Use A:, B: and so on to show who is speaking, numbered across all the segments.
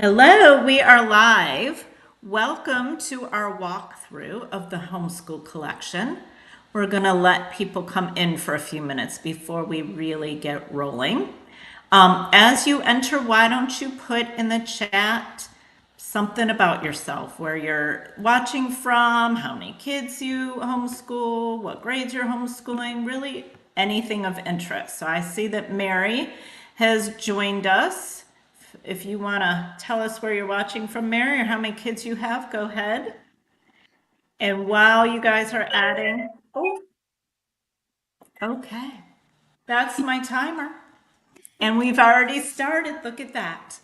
A: Hello, we are live. Welcome to our walkthrough of the Homeschool collection. We're going to let people come in for a few minutes before we really get rolling. As you enter, why don't you put in the chat something about yourself, where you're watching from, how many kids you homeschool, what grades you're homeschooling, really anything of interest. So I see that Mary has joined us. If you want to tell us where you're watching from, Mary, or how many kids you have, go ahead. And while you guys are adding, oh, okay, that's my timer. And we've already started. Look at that.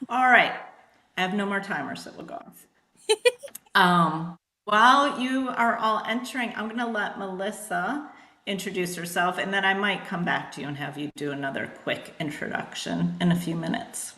A: All right. I have no more timers, so we'll go off. While you are all entering, I'm going to let Melissa introduce herself, and then I might come back to you and have you do another quick introduction in a few minutes.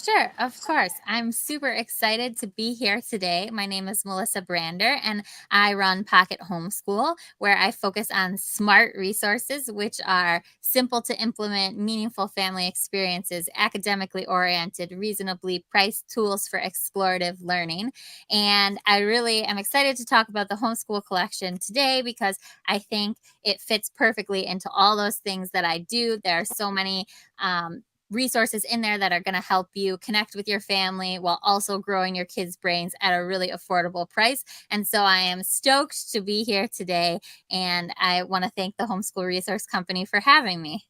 B: Sure, of course. I'm super excited to be here today. My name is Melissa Brander, and I run Pocket Homeschool, where I focus on smart resources, which are simple to implement, meaningful family experiences, academically oriented, reasonably priced tools for explorative learning. And I really am excited to talk about the homeschool collection today because I think it fits perfectly into all those things that I do. There are so many resources in there that are going to help you connect with your family while also growing your kids' brains at a really affordable price. And so I am stoked to be here today, and I want to thank the Homeschool Resource Company for having me.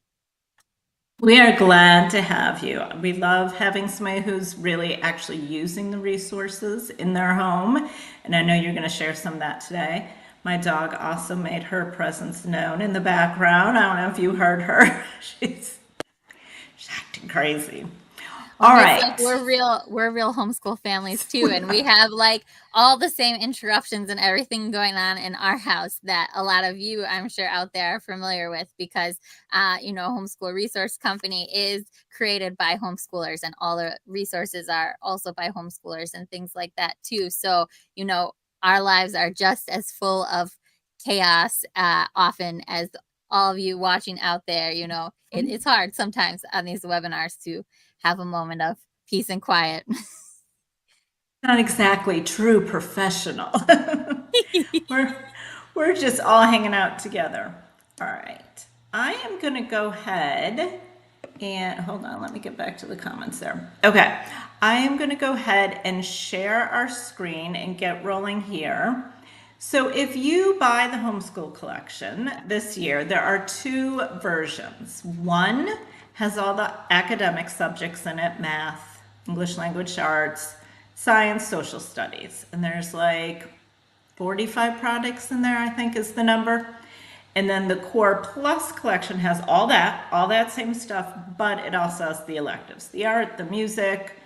A: We are glad to have you. We love having somebody who's really actually using the resources in their home. And I know you're going to share some of that today. My dog also made her presence known in the background. I don't know if you heard her. She's acting crazy. All
B: It's
A: right.
B: like we're real homeschool families too, and we have like all the same interruptions and everything going on in our house that a lot of you, I'm sure, out there are familiar with because Homeschool Resource Company is created by homeschoolers, and all the resources are also by homeschoolers and things like that too. So our lives are just as full of chaos often as all of you watching out there. It's hard sometimes on these webinars to have a moment of peace and quiet.
A: Not exactly true professional. we're we're just all hanging out together. All right. I am going to go ahead and hold on, let me get back to the comments there. Okay. I am going to go ahead and share our screen and get rolling here. So if you buy the homeschool collection this year, there are two versions. One has all the academic subjects in it, math, English language arts, science, social studies. And there's like 45 products in there, I think is the number. And then the Core Plus collection has all that same stuff, but it also has the electives, the art, the music,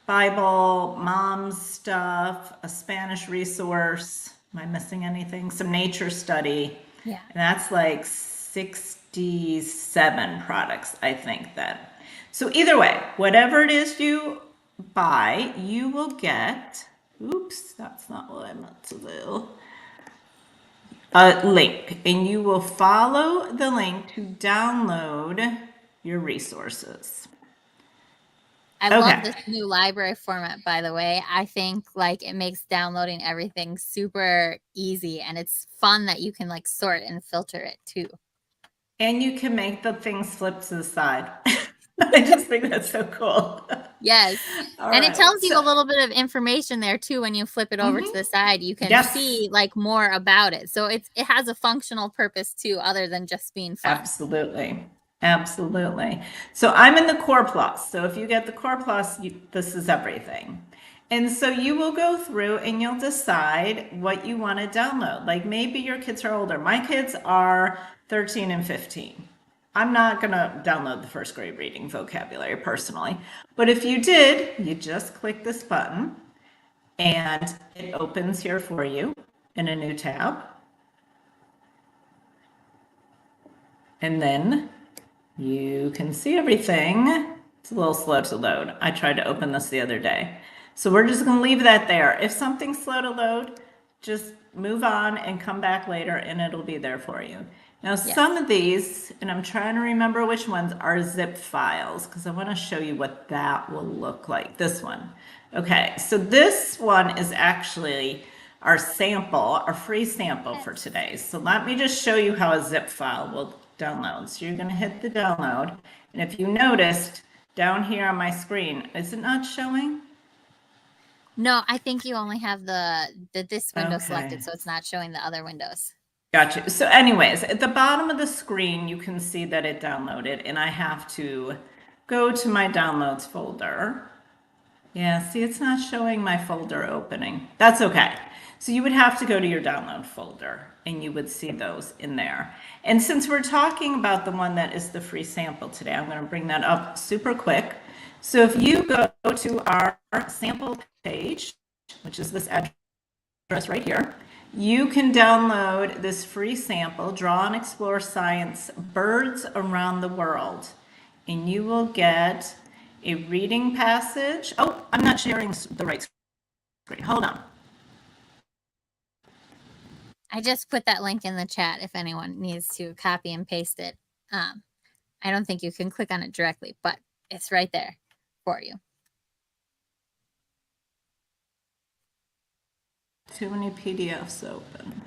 A: Bible, mom's stuff, a Spanish resource. Am I missing anything? Some nature study.
B: Yeah.
A: And that's like 67 products, I think that. So either way, whatever it is you buy, you will get, oops, that's not what I meant to do, a link, and you will follow the link to download your resources.
B: I love this new library format, by the way. I think like it makes downloading everything super easy, and it's fun that you can like sort and filter it too.
A: And you can make the things flip to the side. I just think that's so cool.
B: Yes. And it tells you a little bit of information there too. When you flip it over to the side, you can see like more about it. So it has a functional purpose too, other than just being fun.
A: Absolutely. Absolutely. So I'm in the Core Plus. So if you get the Core Plus, this is everything. And so you will go through and you'll decide what you want to download. Like maybe your kids are older. My kids are 13 and 15. I'm not going to download the first grade reading vocabulary personally. But if you did, you just click this button and it opens here for you in a new tab. And then you can see everything. It's a little slow to load. I tried to open this the other day. So we're just going to leave that there. If something's slow to load, just move on and come back later and it'll be there for you. Now, some
B: Yes.
A: of these, and I'm trying to remember which ones, are zip files because I want to show you what that will look like. This one. Okay, so this one is actually our sample, our free sample for
B: Yes.
A: today. So let me just show you how a zip file will download. So you're going to hit the download. And if you noticed down here on my screen, is it not showing?
B: No, I think you only have the this window
A: Okay.
B: selected, so it's not showing the other windows.
A: Gotcha. So anyways, at the bottom of the screen, you can see that it downloaded and I have to go to my downloads folder. Yeah, see, it's not showing my folder opening. That's okay. So you would have to go to your download folder and you would see those in there. And since we're talking about the one that is the free sample today, I'm going to bring that up super quick. So if you go to our sample page, which is this address right here, you can download this free sample, Draw and Explore Science Birds Around the World, and you will get a reading passage. Oh, I'm not sharing the right screen. Hold on.
B: I just put that link in the chat if anyone needs to copy and paste it. Um, I don't think you can click on it directly, but it's right there for you.
A: Too many PDFs open.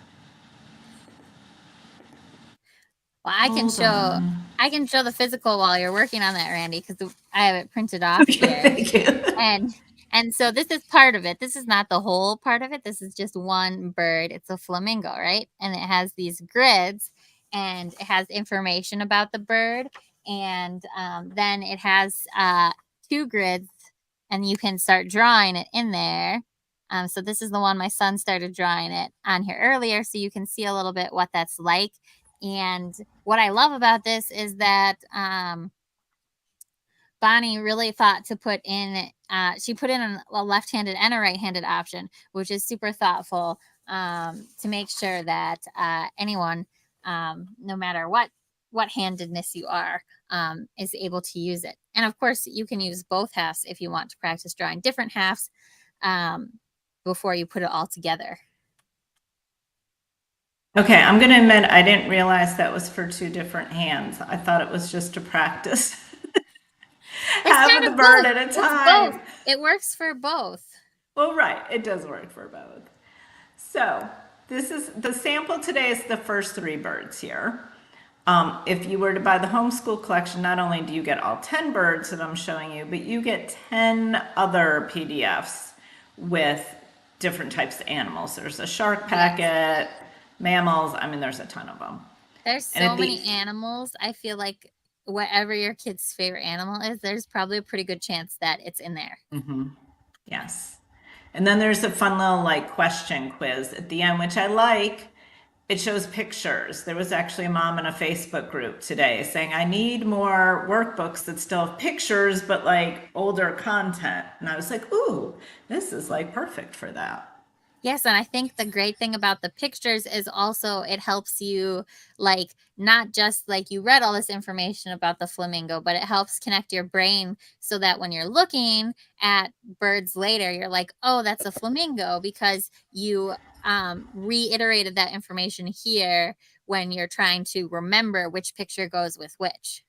B: Well,
A: Hold on.
B: I can show the physical while you're working on that, Randy, because I have it printed off
A: Okay,
B: here.
A: thank you.
B: And and so this is part of it. This is not the whole part of it. This is just one bird. It's a flamingo, right? And it has these grids, and it has information about the bird. And then it has two grids, and you can start drawing it in there. So this is the one my son started drawing it on here earlier, so you can see a little bit what that's like. And what I love about this is that Bonnie really thought to put in, she put in a left-handed and a right-handed option, which is super thoughtful, to make sure that anyone, no matter what handedness you are, is able to use it. And of course, you can use both halves if you want to practice drawing different halves um, before you put it all together.
A: Okay, I'm going to admit I didn't realize that was for two different hands. I thought it was just to practice
B: It's
A: half of
B: kind
A: the
B: of
A: bird
B: both.
A: at a
B: It's both.
A: time.
B: It works for both.
A: Well, right, it does work for both. So this is the sample today is the first three birds here. If you were to buy the homeschool collection, not only do you get all 10 birds that I'm showing you, but you get 10 other PDFs with different types of animals. There's a shark
B: Yes.
A: packet, mammals. I mean, there's a ton of them.
B: There's
A: And
B: so
A: at
B: many
A: the
B: animals. I feel like whatever your kid's favorite animal is, there's probably a pretty good chance that it's in there.
A: yes. And then there's a fun little like question quiz at the end, which I like. It shows pictures. There was actually a mom in a Facebook group today saying, I need more workbooks that still have pictures, but like older content. And I was like, ooh, this is like perfect for that.
B: Yes, and I think the great thing about the pictures is also it helps you, like, not just like you read all this information about the flamingo, but it helps connect your brain so that when you're looking at birds later, you're like, oh, that's a flamingo because you reiterated that information here when you're trying to remember which picture goes with which.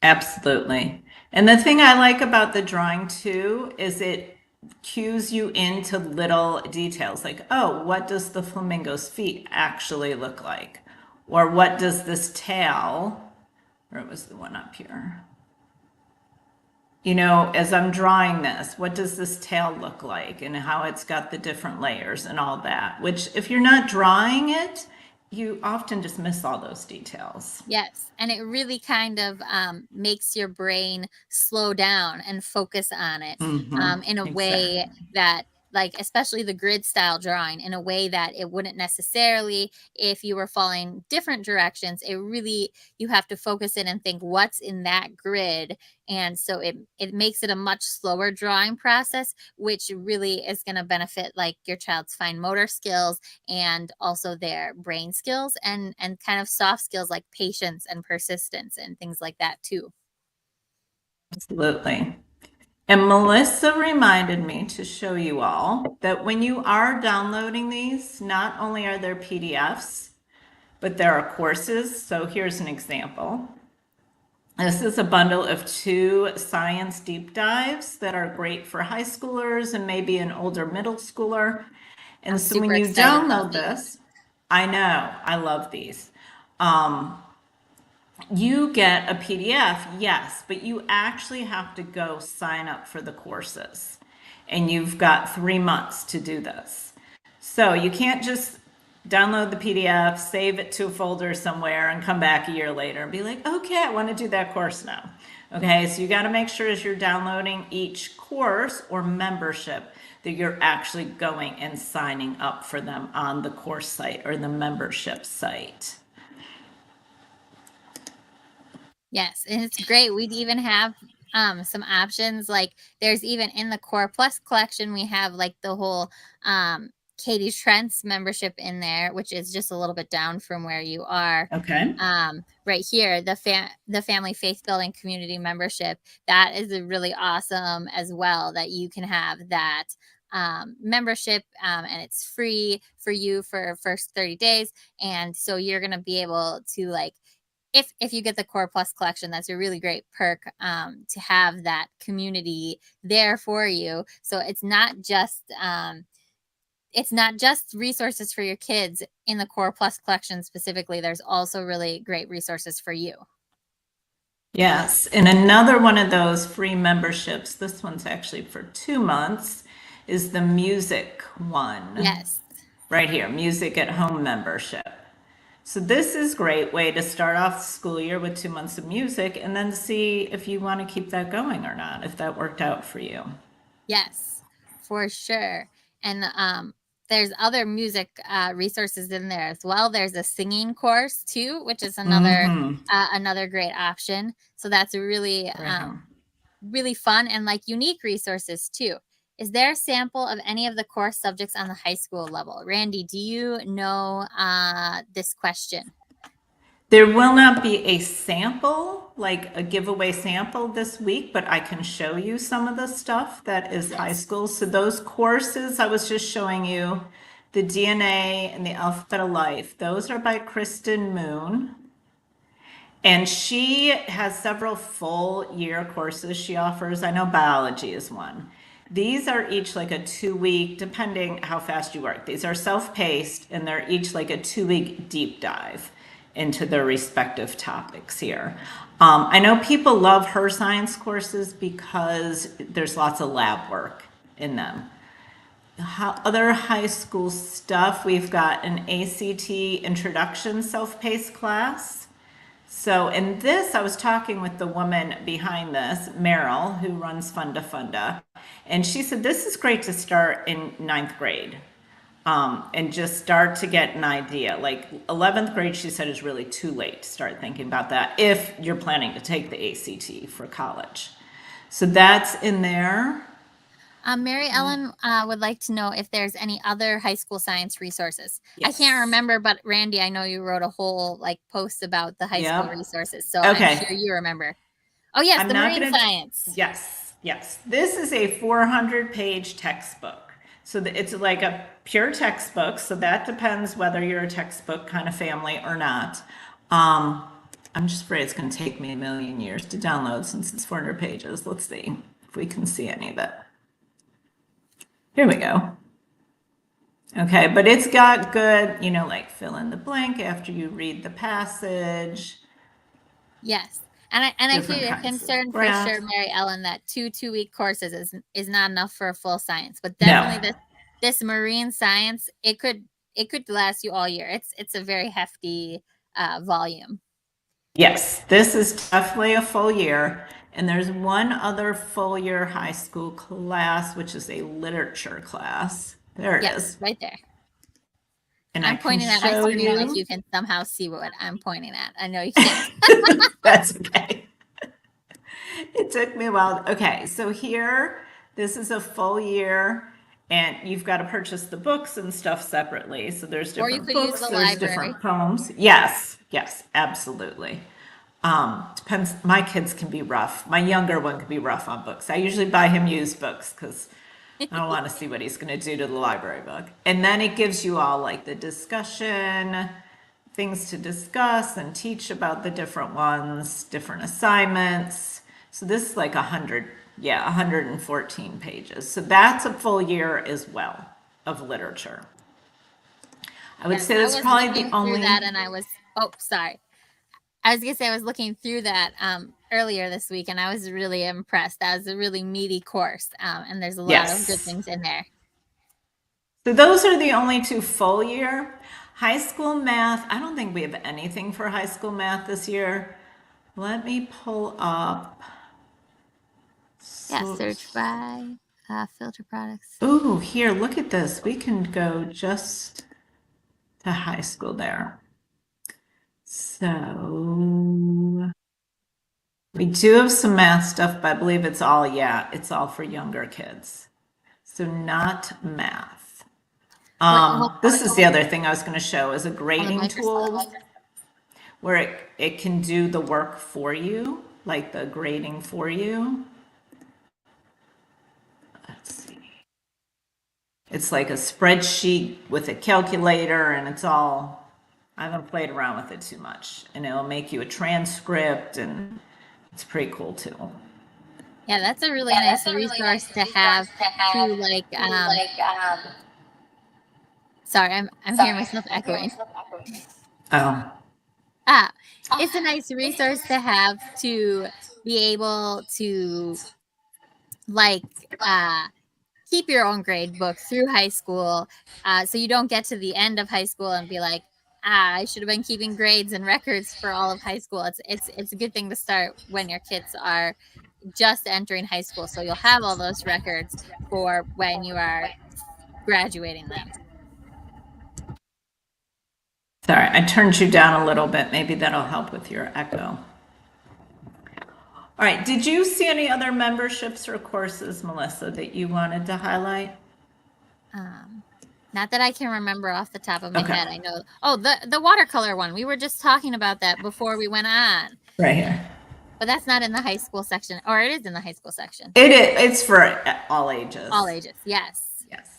A: Absolutely. And the thing I like about the drawing too is it cues you into little details like, oh, what does the flamingo's feet actually look like? Or what does this tail, or it was the one up here, you know, as I'm drawing this, what does this tail look like and how it's got the different layers and all that, which if you're not drawing it, you often just miss all those details.
B: Yes, and it really kind of makes your brain slow down and focus on it in a way
A: Exactly.
B: that, like, especially the grid style drawing, in a way that it wouldn't necessarily if you were following different directions. It really, you have to focus in and think what's in that grid. And so it makes it a much slower drawing process, which really is going to benefit like your child's fine motor skills and also their brain skills and kind of soft skills like patience and persistence and things like that too.
A: Absolutely. And Melissa reminded me to show you all that when you are downloading these, not only are there PDFs, but there are courses. So here's an example. This is a bundle of two science deep dives that are great for high schoolers and maybe an older middle schooler. And
B: I'm
A: so when
B: super
A: you
B: excited about
A: download
B: these.
A: this, I know, I love these. You get a PDF, yes, but you actually have to go sign up for the courses. And you've got 3 months to do this. So you can't just download the PDF, save it to a folder somewhere, and come back a year later and be like, okay, I want to do that course now. Okay, so you got to make sure as you're downloading each course or membership that you're actually going and signing up for them on the course site or the membership site.
B: Yes, and it's great. We'd even have some options like there's even in the Core Plus collection we have like the whole Katie Trent's membership in there, which is just a little bit down from where you are.
A: Okay.
B: Right here, the Family Faith Building Community membership. That is a really awesome as well that you can have that membership and it's free for you for first 30 days. And so you're going to be able to like if you get the Core Plus collection, that's a really great perk to have that community there for you. So it's not just resources for your kids in the Core Plus collection specifically. There's also really great resources for you.
A: Yes, and another one of those free memberships, this one's actually for 2 months, is the music one
B: Yes.
A: right here, music at home membership. So this is a great way to start off the school year with 2 months of music and then see if you want to keep that going or not, if that worked out for you.
B: Yes, for sure. And there's other music resources in there as well. There's a singing course too, which is another great option. So that's a
A: Right here.
B: really fun and like unique resources too. Is there a sample of any of the course subjects on the high school level? Randy, do you know this question?
A: There will not be a sample, like a giveaway sample this week, but I can show you some of the stuff that is high
B: Yes.
A: school. So those courses I was just showing you, the DNA and the Alphabet of Life, those are by Kristen Moon. And she has several full year courses she offers. I know biology is one. These are each like a 2 week, depending how fast you work. These are self paced and they're each like a 2 week deep dive into their respective topics here. I know people love her science courses because there's lots of lab work in them. Other high school stuff, we've got an ACT introduction self paced class. So in this, I was talking with the woman behind this, Meryl, who runs Funda Funda, and she said this is great to start in ninth grade and just start to get an idea. Like 11th grade, she said, is really too late to start thinking about that if you're planning to take the ACT for college. So that's in there.
B: Mary Ellen would like to know if there's any other high school science resources. I can't
A: Yes.
B: remember, but Randy, I know you wrote a whole like post about the high school
A: Yep.
B: resources, so I'm sure
A: Okay.
B: you remember. Oh yes,
A: I'm
B: the
A: not
B: marine
A: going to,
B: science.
A: yes, yes. This is a 400-page textbook. So it's like a pure textbook. So that depends whether you're a textbook kind of family or not. Um, I'm just afraid it's going to take me a million years to download since it's 400 pages. Let's see if we can see any of it. Here we go. Okay, but it's got good, like fill in the blank after you read the passage,
B: Yes. And I
A: different
B: feel a
A: kinds of
B: concern for sure,
A: graphs.
B: Mary Ellen, that 2 2 week courses is not enough for a full science, but definitely
A: No.
B: this marine science it could last you all year. It's a very hefty volume.
A: Yes, this is definitely a full year. And there's one other full year high school class, which is a literature class. There it
B: Yes,
A: is.
B: right there.
A: And I
B: I'm
A: can
B: pointing at. I
A: show
B: don't know if
A: you.
B: you can somehow see what I'm pointing at. I know you can't.
A: That's okay. It took me a while. Okay, so here, this is a full year, and you've got to purchase the books and stuff separately. So there's
B: Or you
A: different
B: could use
A: books,
B: the
A: there's
B: library.
A: different poems. Yes, yes, absolutely. Depends. My kids can be rough. My younger one can be rough on books. I usually buy him used books because I don't want to see what he's going to do to the library book. And then it gives you all like the discussion, things to discuss and teach about the different ones, different assignments. So this is like 100, yeah, 114 pages. So that's a full year as well of literature. I would
B: Yes,
A: say
B: I
A: that's
B: was
A: probably the
B: looking through that
A: only,
B: and I was, oh, sorry. I was gonna say I was looking through that earlier this week and I was really impressed. That was a really meaty course, and there's a lot of good
A: yes.
B: things in there.
A: So those are the only two full year. High school math, I don't think we have anything for high school math this year. Let me pull up.
B: Yeah,
A: So,
B: search by filter products.
A: ooh, here, look at this. We can go just to high school there. So we do have some math stuff, but I believe it's all, yeah, it's all for younger kids. So not math.
B: Wait, hold
A: This is the other thing I was going to show is a
B: on the
A: grading
B: microscope.
A: tool where it can do the work for you, like the grading for you. Let's see. It's like a spreadsheet with a calculator and it's all, I haven't played around with it too much. And it'll make you a transcript and it's pretty cool too.
B: Yeah, that's a really nice resource to have to like sorry, I'm hearing myself echoing.
A: Oh,
B: Ah, it's a nice resource to have to be able to like uh keep your own grade book through high school, so you don't get to the end of high school and be like, I should have been keeping grades and records for all of high school. It's a good thing to start when your kids are just entering high school, so you'll have all those records for when you are graduating them.
A: sorry, I turned you down a little bit. Maybe that'll help with your echo. All right, did you see any other memberships or courses, Melissa, that you wanted to highlight?
B: Um, Not that I can remember off the top of my
A: Okay,
B: head. I know. Oh, the watercolor one. We were just talking about that before we went on,
A: right here.
B: but that's not in the high school section, or it is in the high school section.
A: It's for all
B: All
A: ages.
B: ages. Yes.
A: Yes.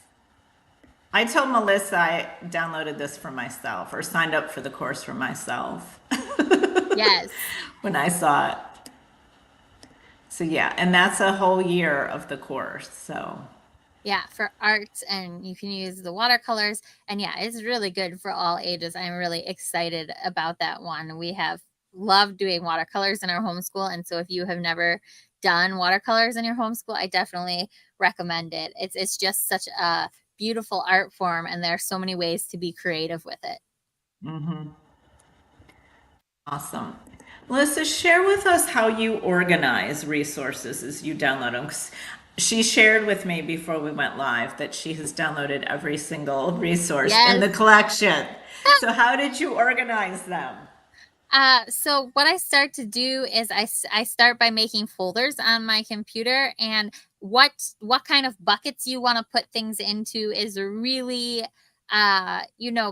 A: I told Melissa I downloaded this for myself or signed up for the course for myself
B: Yes.
A: when I saw it. So yeah, and that's a whole year of the course. So
B: Yeah, for art, and you can use the watercolors. And yeah, it's really good for all ages. I'm really excited about that one. We have loved doing watercolors in our homeschool. And so if you have never done watercolors in your homeschool, I definitely recommend it. It's just such a beautiful art form, and there are so many ways to be creative with it.
A: awesome. Melissa, share with us how you organize resources as you download them. 'Cause she shared with me before we went live that she has downloaded every single resource in
B: Yes.
A: the collection. So how did you organize them?
B: So what I start to do is I start by making folders on my computer, and what kind of buckets you want to put things into is really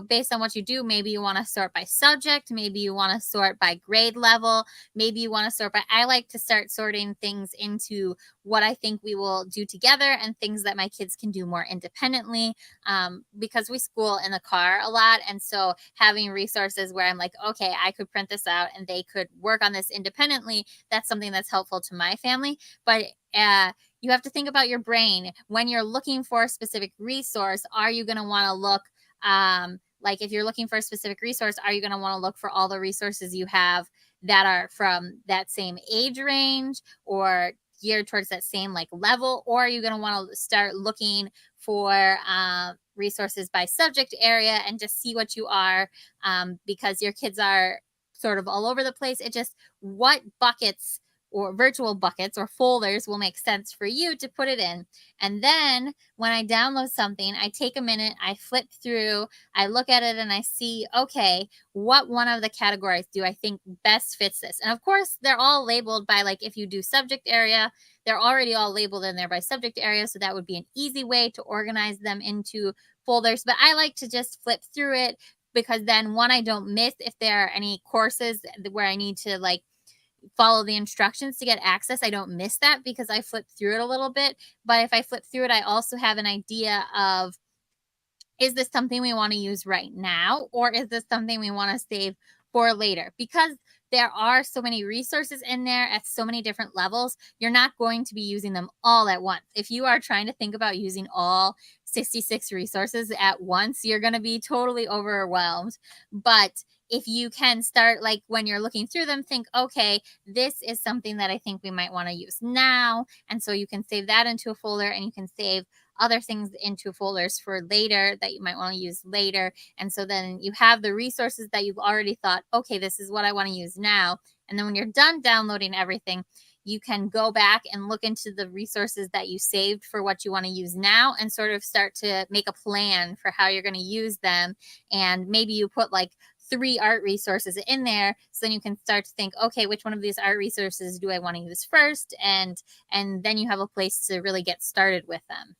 B: based on what you do. Maybe you want to sort by subject, maybe you want to sort by grade level, maybe you want to sort by, I like to start sorting things into what I think we will do together and things that my kids can do more independently, because we school in the car a lot. And so having resources where I'm like, okay, I could print this out and they could work on this independently, that's something that's helpful to my family. But you have to think about your brain when you're looking for a specific resource. Are you going to want to look, like if you're looking for a specific resource, are you going to want to look for all the resources you have that are from that same age range or geared towards that same like level, or are you going to want to start looking for resources by subject area and just see what you are, because your kids are sort of all over the place. It just, what buckets or virtual buckets or folders will make sense for you to put it in. And then when I download something, I take a minute, I flip through, I look at it and I see, okay, what one of the categories do I think best fits this? And of course, they're all labeled by, like, if you do subject area, they're already all labeled in there by subject area. So that would be an easy way to organize them into folders. But I like to just flip through it because then, one, I don't miss if there are any courses where I need to like follow the instructions to get access. I don't miss that because I flip through it a little bit. But if I flip through it, I also have an idea of is this something we want to use right now, or is this something we want to save for later? Because there are so many resources in there at so many different levels, you're not going to be using them all at once. If you are trying to think about using all 66 resources at once, you're going to be totally overwhelmed. But if you can start, like when you're looking through them, think, okay, this is something that I think we might want to use now. And so you can save that into a folder, and you can save other things into folders for later that you might want to use later. And so then you have the resources that you've already thought, okay, this is what I want to use now. And then when you're done downloading everything, you can go back and look into the resources that you saved for what you want to use now and sort of start to make a plan for how you're going to use them. And maybe you put like 3 art resources in there, so then you can start to think, okay, which one of these art resources do I want to use first? And then you have a place to really get started with them.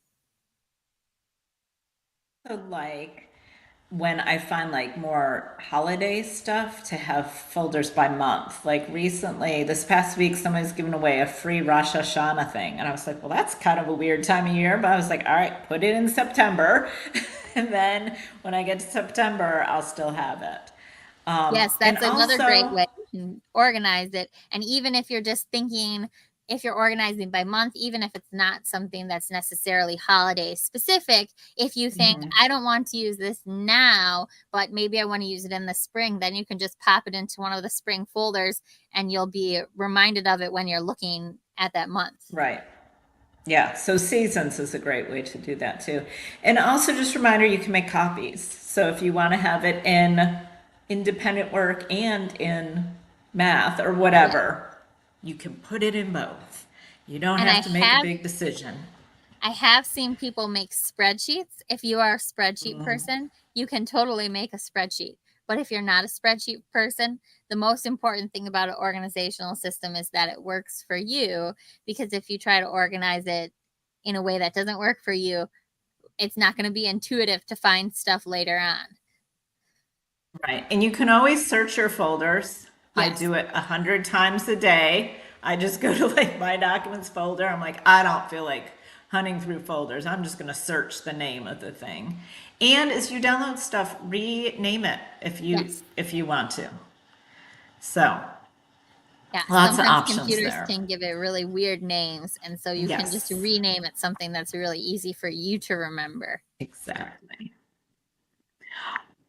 A: So like when I find like more holiday stuff to have folders by month. Like recently, this past week, somebody's giving away a free Rosh Hashanah thing. And I was like, well, that's kind of a weird time of year. But I was like, all right, put it in September. And then when I get to September, I'll still have it.
B: Yes,
A: And
B: that's another great
A: also,
B: way you can organize it. And even if you're just thinking, if you're organizing by month, even if it's not something that's necessarily holiday specific, if you think,
A: mhm,
B: I don't want to use this now, but maybe I want to use it in the spring, then you can just pop it into one of the spring folders and you'll be reminded of it when you're looking at that month.
A: right. Yeah, so seasons is a great way to do that too. And also just a reminder, you can make copies. So if you want to have it in independent work and in math or
B: Yeah.
A: whatever, you can put it in both. You don't
B: And
A: have to make a big decision.
B: I have seen people make spreadsheets. If you are a spreadsheet
A: Mhm.
B: person, you can totally make a spreadsheet. But if you're not a spreadsheet person, the most important thing about an organizational system is that it works for you. Because if you try to organize it in a way that doesn't work for you, it's not going to be intuitive to find stuff later on.
A: Right. And you can always search your folders. I
B: Yes.
A: do it 100 times a day. I just go to like my documents folder. I'm like, I don't feel like hunting through folders. I'm just going to search the name of the thing. And as you download stuff, rename it
B: Yes.
A: if you want to. So,
B: Yeah.
A: lots of
B: Sometimes
A: options
B: computers
A: there.
B: can give it really weird names. And so you can just
A: Yes,
B: rename it something that's really easy for you to remember.
A: exactly.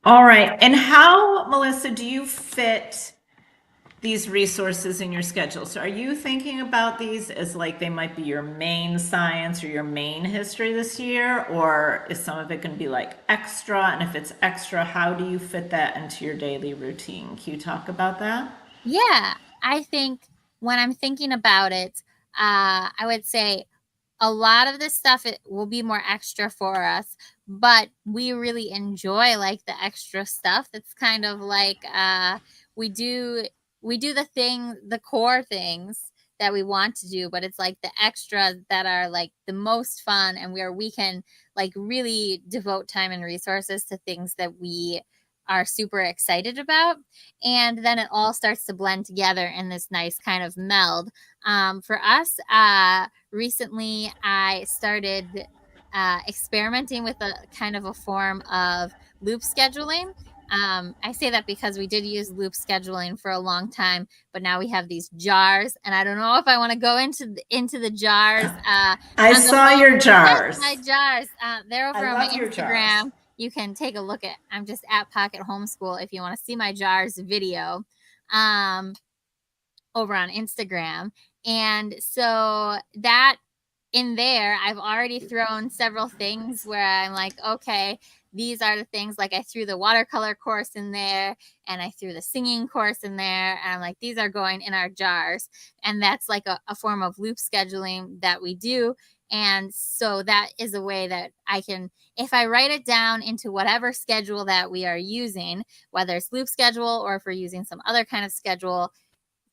A: All right. And how, Melissa, do you fit these resources in your schedule? So are you thinking about these as like they might be your main science or your main history this year? Or is some of it going to be like extra? And if it's extra, how do you fit that into your daily routine? Can you talk about that?
B: Yeah, I think when I'm thinking about it, I would say a lot of this stuff it will be more extra for us, but we really enjoy like the extra stuff. It's kind of like we do we do the core things that we want to do, but it's like the extras that are like the most fun and where we can like really devote time and resources to things that we are super excited about. And then it all starts to blend together in this nice kind of meld. For us, recently I started experimenting with a kind of a form of loop scheduling. I say that because we did use loop scheduling for a long time, but now we have these jars, and I don't know if I want to go into the jars
A: I
B: on the
A: saw
B: phone.
A: your
B: Yes, my
A: jars.
B: jars. They're
A: I
B: over on my
A: love your jars.
B: Instagram. You can take a look at. I'm just at Pocket Homeschool if you want to see my jars video. Um, over on Instagram. And so that in there, I've already thrown several things where I'm like, okay, these are the things like I threw the watercolor course in there and I threw the singing course in there. And I'm like, these are going in our jars. And that's like a form of loop scheduling that we do. And so that is a way that I can, if I write it down into whatever schedule that we are using, whether it's loop schedule or if we're using some other kind of schedule,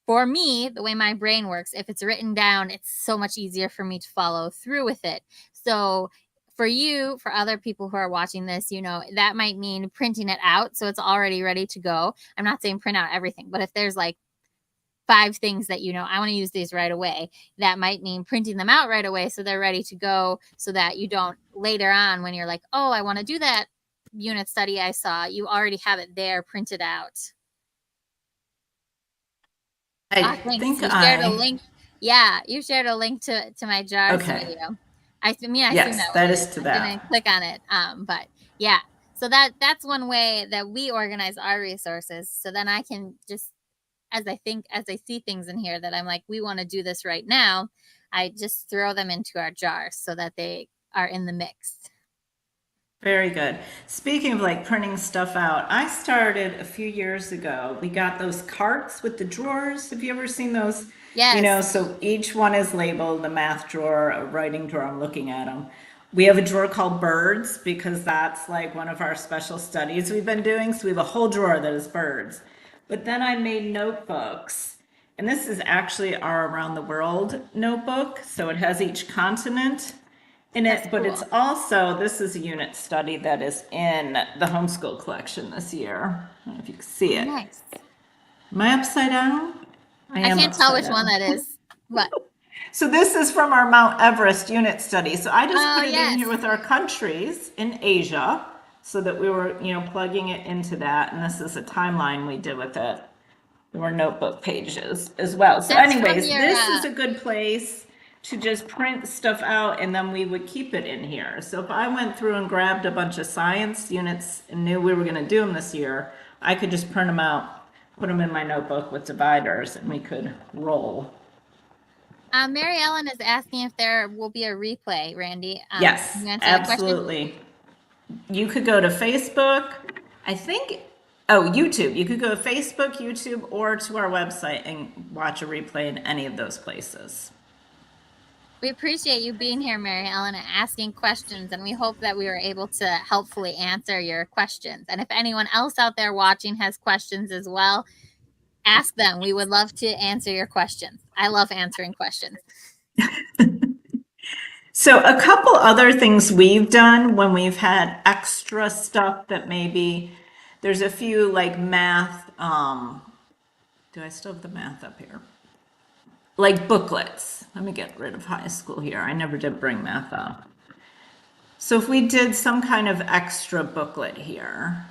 B: for me, the way my brain works, if it's written down, it's so much easier for me to follow through with it. So for you, for other people who are watching this, that might mean printing it out so it's already ready to go. I'm not saying print out everything, but if there's like 5 things that I want to use these right away, that might mean printing them out right away so they're ready to go so that you don't later on when you're like, oh, I want to do that unit study I saw, you already have it there printed out.
A: I
B: Ah, thanks.
A: think
B: You shared a
A: I,
B: link. Yeah, you shared a link to my jars
A: okay.
B: video. I assume
A: Yes,
B: that what
A: that
B: it
A: is
B: is.
A: to
B: I didn't
A: that.
B: click on it. But yeah. So that's one way that we organize our resources. So then I can just, as I see things in here that I'm like, we want to do this right now, I just throw them into our jars so that they are in the mix.
A: Very good. Speaking of like printing stuff out, I started a few years ago. We got those carts with the drawers. Have you ever seen those?
B: Yes.
A: So each one is labeled a math drawer, a writing drawer. I'm looking at them. We have a drawer called birds because that's like one of our special studies we've been doing. So we have a whole drawer that is birds. But then I made notebooks. And this is actually our around the world notebook. So it has each continent in
B: That's
A: it, but it's
B: cool.
A: also, this is a unit study that is in the homeschool collection this year. I don't know if you can see it.
B: Nice.
A: Am I upside down? I
B: I
A: am
B: can't tell
A: upside
B: which one
A: down.
B: that is. What?
A: So this is from our Mount Everest unit study. So I just
B: Oh,
A: put it in here
B: yes.
A: with our countries in Asia so that we were, plugging it into that. And this is a timeline we did with it. There were notebook pages as well. So
B: That's from
A: anyways,
B: your
A: this is a good place to just print stuff out and then we would keep it in here. So if I went through and grabbed a bunch of science units and knew we were going to do them this year, I could just print them out, put them in my notebook with dividers, and we could roll.
B: Mary Ellen is asking if there will be a replay, Randy. Can
A: Yes,
B: you answer that question?
A: absolutely. You could go to Facebook, I think, oh, YouTube. You could go to Facebook, YouTube, or to our website and watch a replay in any of those places.
B: We appreciate you being here, Mary Ellen, and asking questions, and we hope that we were able to helpfully answer your questions. And if anyone else out there watching has questions as well, ask them. We would love to answer your questions. I love answering questions.
A: So a couple other things we've done when we've had extra stuff that maybe there's a few like math, do I still have the math up here? Like booklets. Let me get rid of high school here. I never did bring math up. So if we did some kind of extra booklet here,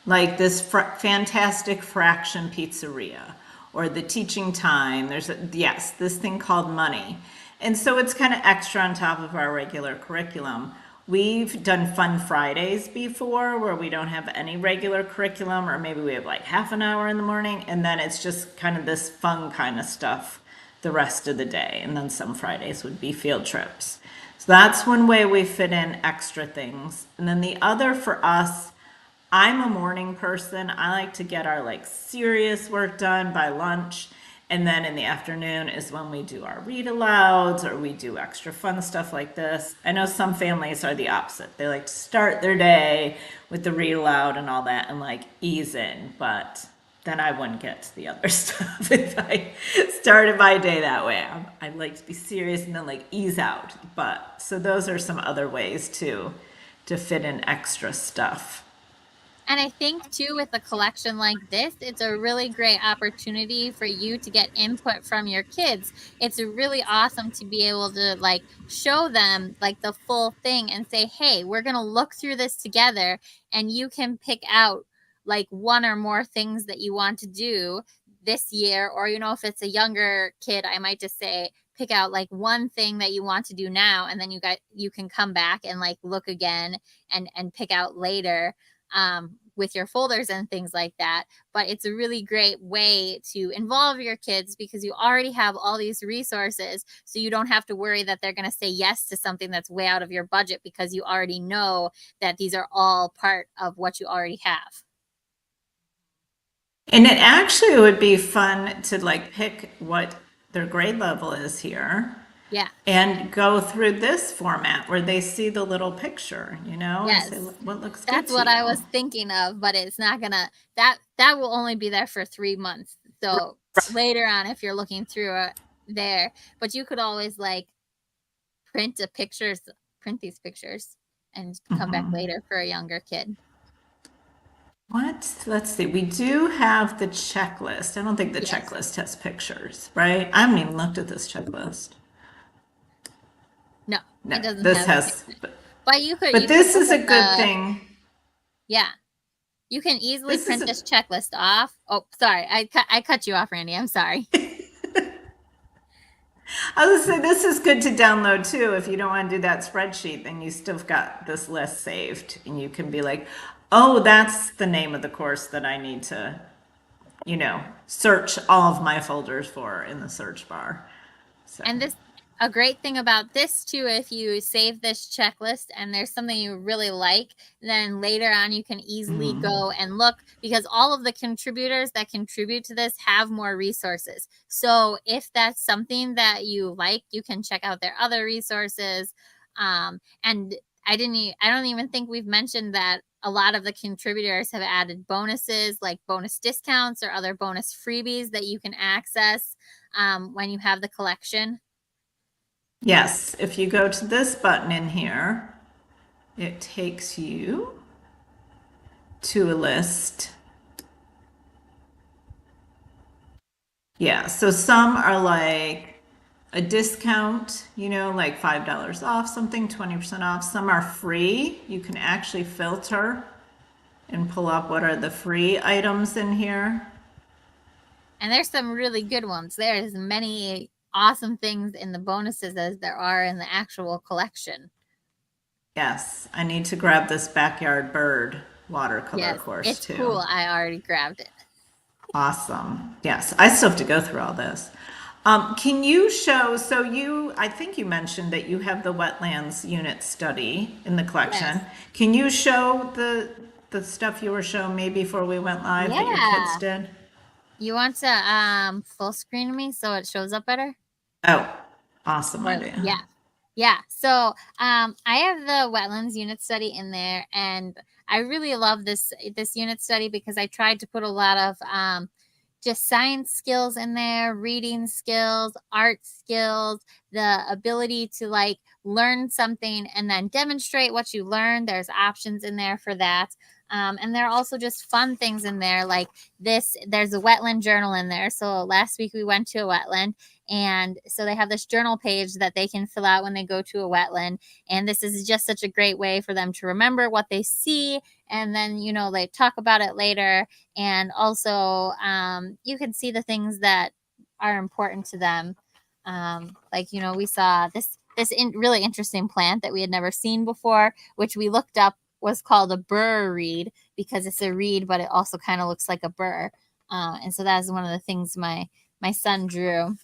A: like this fantastic fraction pizzeria or the teaching time, yes, this thing called money. And so it's kind of extra on top of our regular curriculum. We've done fun Fridays before where we don't have any regular curriculum, or maybe we have like half an hour in the morning, and then it's just kind of this fun kind of stuff the rest of the day. And then some Fridays would be field trips. So that's one way we fit in extra things. And then the other for us, I'm a morning person. I like to get our like serious work done by lunch. And then in the afternoon is when we do our read alouds or we do extra fun stuff like this. I know some families are the opposite. They like to start their day with the read aloud and all that and like ease in. But then I wouldn't get to the other stuff if I started my day that way. I like to be serious and then like ease out. But so those are some other ways to fit in extra stuff.
B: And I think too, with a collection like this, it's a really great opportunity for you to get input from your kids. It's really awesome to be able to like show them like the full thing and say, hey, we're going to look through this together and you can pick out like one or more things that you want to do this year. Or, if it's a younger kid, I might just say, pick out like one thing that you want to do now, and then you can come back and like look again and pick out later, with your folders and things like that. But it's a really great way to involve your kids because you already have all these resources. So you don't have to worry that they're going to say yes to something that's way out of your budget because you already know that these are all part of what you already have.
A: And it actually would be fun to like pick what their grade level is here
B: Yeah.
A: and go through this format where they see the little picture, and say,
B: Yes.
A: what looks good
B: That's
A: to
B: what I
A: you?
B: was thinking of, but it's not gonna that will only be there for 3 months. So later on, if you're looking through it there, but you could always like print a pictures, print these pictures, and come back later for a younger kid.
A: What? Let's see. We do have the checklist. I don't think the
B: Yes.
A: checklist has pictures, right? I haven't even looked at this checklist.
B: No,
A: No,
B: it doesn't
A: this
B: have
A: has,
B: pictures. But you could
A: But
B: you could
A: this
B: look
A: is a
B: at
A: good
B: the
A: thing.
B: yeah. You can easily
A: This is
B: print
A: a,
B: this checklist off. Oh, sorry. I cut you off, Randy. I'm sorry.
A: I was gonna say this is good to download too. If you don't want to do that spreadsheet, then you still got this list saved, and you can be like, "Oh, that's the name of the course that I need to, search all of my folders for in the search bar." So,
B: And this a great thing about this too, if you save this checklist and there's something you really like, then later on you can easily go and look because all of the contributors that contribute to this have more resources. So if that's something that you like, you can check out their other resources. And I don't even think we've mentioned that a lot of the contributors have added bonuses like bonus discounts or other bonus freebies that you can access when you have the collection.
A: yes, if you go to this button in here, it takes you to a list. Yeah, so some are like a discount, like $5 off something, 20% off. Some are free. You can actually filter and pull up what are the free items in here.
B: And there's some really good ones. There's many awesome things in the bonuses as there are in the actual collection.
A: Yes, I need to grab this backyard bird watercolor
B: Yes,
A: course
B: it's
A: too.
B: cool. I already grabbed it.
A: Awesome. Yes, I still have to go through all this. Can you show, so I think you mentioned that you have the wetlands unit study in the collection.
B: Yes.
A: Can you show the stuff you were showing me before we went live that your kids
B: Yeah.
A: did?
B: You want to full screen me so it shows up better?
A: Oh, awesome
B: Or
A: idea.
B: yeah. Yeah. So I have the wetlands unit study in there and I really love this unit study because I tried to put a lot of just science skills in there, reading skills, art skills, the ability to like learn something and then demonstrate what you learned. There's options in there for that. And there are also just fun things in there like this. There's a wetland journal in there. So last week we went to a wetland and so they have this journal page that they can fill out when they go to a wetland. And this is just such a great way for them to remember what they see. And then, they talk about it later. And also, you can see the things that are important to them. Like, we saw really interesting plant that we had never seen before, which we looked up was called a burr reed because it's a reed, but it also kind of looks like a burr. And so that is one of the things my son drew.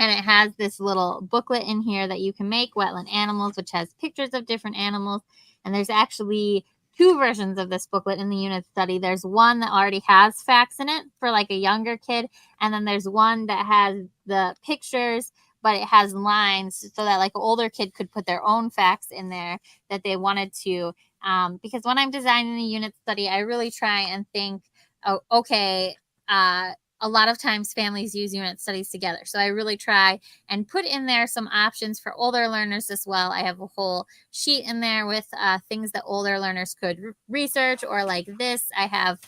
B: And it has this little booklet in here that you can make wetland animals, which has pictures of different animals. And there's actually two versions of this booklet in the unit study. There's one that already has facts in it for like a younger kid. And then there's one that has the pictures, but it has lines so that like an older kid could put their own facts in there that they wanted to. Because when I'm designing the unit study, I really try and think, oh, okay, a lot of times families use unit studies together. So I really try and put in there some options for older learners as well. I have a whole sheet in there with things that older learners could research, or like this, I have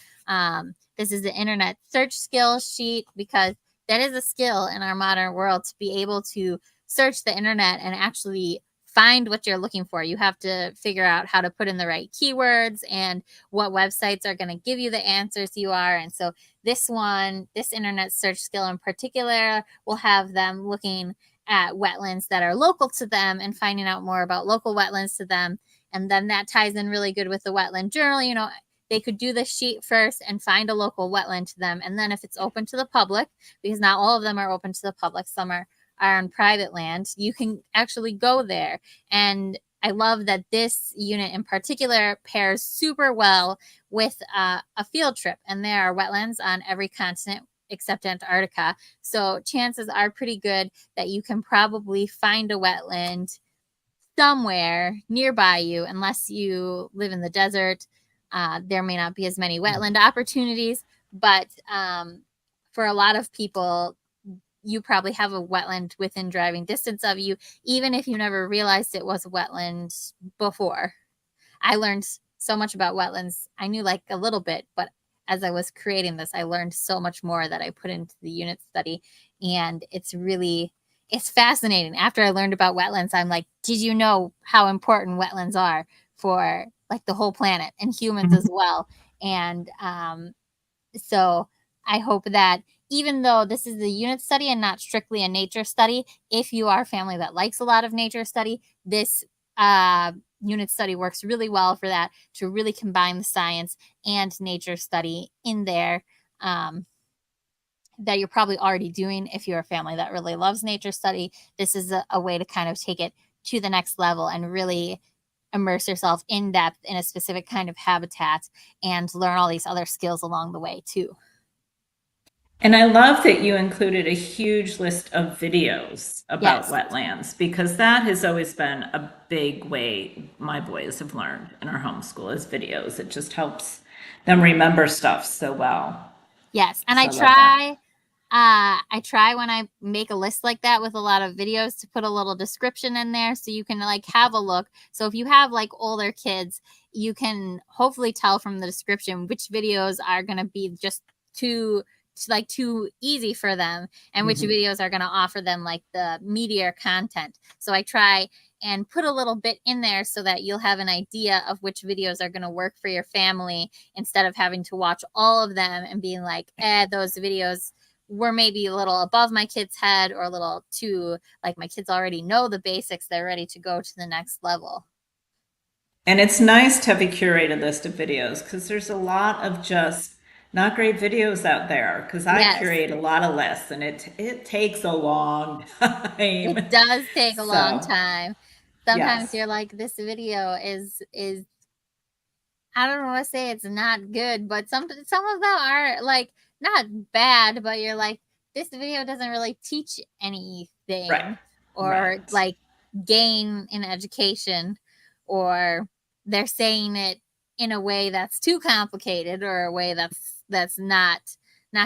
B: this is the internet search skills sheet because that is a skill in our modern world to be able to search the internet and actually find what you're looking for. You have to figure out how to put in the right keywords and what websites are going to give you the answers you are. And so this internet search skill in particular, will have them looking at wetlands that are local to them and finding out more about local wetlands to them. And then that ties in really good with the wetland journal. They could do the sheet first and find a local wetland to them. And then if it's open to the public, because not all of them are open to the public, some are on private land, you can actually go there. And I love that this unit in particular pairs super well with a field trip. And there are wetlands on every continent except Antarctica. So chances are pretty good that you can probably find a wetland somewhere nearby you, unless you live in the desert. There may not be as many wetland opportunities, but for a lot of people, you probably have a wetland within driving distance of you, even if you never realized it was a wetland before. I learned so much about wetlands. I knew like a little bit, but as I was creating this, I learned so much more that I put into the unit study. And it's fascinating. After I learned about wetlands, I'm like, did you know how important wetlands are for like the whole planet and humans as well? And so I hope that even though this is a unit study and not strictly a nature study, if you are a family that likes a lot of nature study, this uh, unit study works really well for that, to really combine the science and nature study in there. Um, that you're probably already doing if you're a family that really loves nature study. This is a way to kind of take it to the next level and really immerse yourself in depth in a specific kind of habitat and learn all these other skills along the way too.
A: And I love that you included a huge list of videos about
B: Yes.
A: wetlands because that has always been a big way my boys have learned in our homeschool is videos. It just helps them remember stuff so well.
B: Yes. And
A: So I love that.
B: I try when I make a list like that with a lot of videos to put a little description in there so you can like have a look. So if you have like older kids, you can hopefully tell from the description which videos are going to be just too like too easy for them and which
A: Mhm.
B: videos are going to offer them like the meatier content. So I try and put a little bit in there so that you'll have an idea of which videos are going to work for your family instead of having to watch all of them and being like, those videos were maybe a little above my kid's head or a little too like my kids already know the basics, they're ready to go to the next level.
A: And it's nice to have a curated list of videos because there's a lot of just not great videos out there. Because I
B: Yes,
A: curate a lot of lists and it takes a long
B: it
A: time.
B: does take a long
A: So
B: time. Sometimes
A: yes,
B: you're like, this video is I don't want to say it's not good, but some of them are like not bad, but you're like, this video doesn't really teach
A: right,
B: anything or
A: right.
B: like gain in education, or they're saying it in a way that's too complicated or a way that's not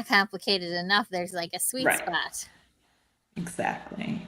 B: complicated enough. There's like a sweet
A: Right,
B: spot.
A: exactly.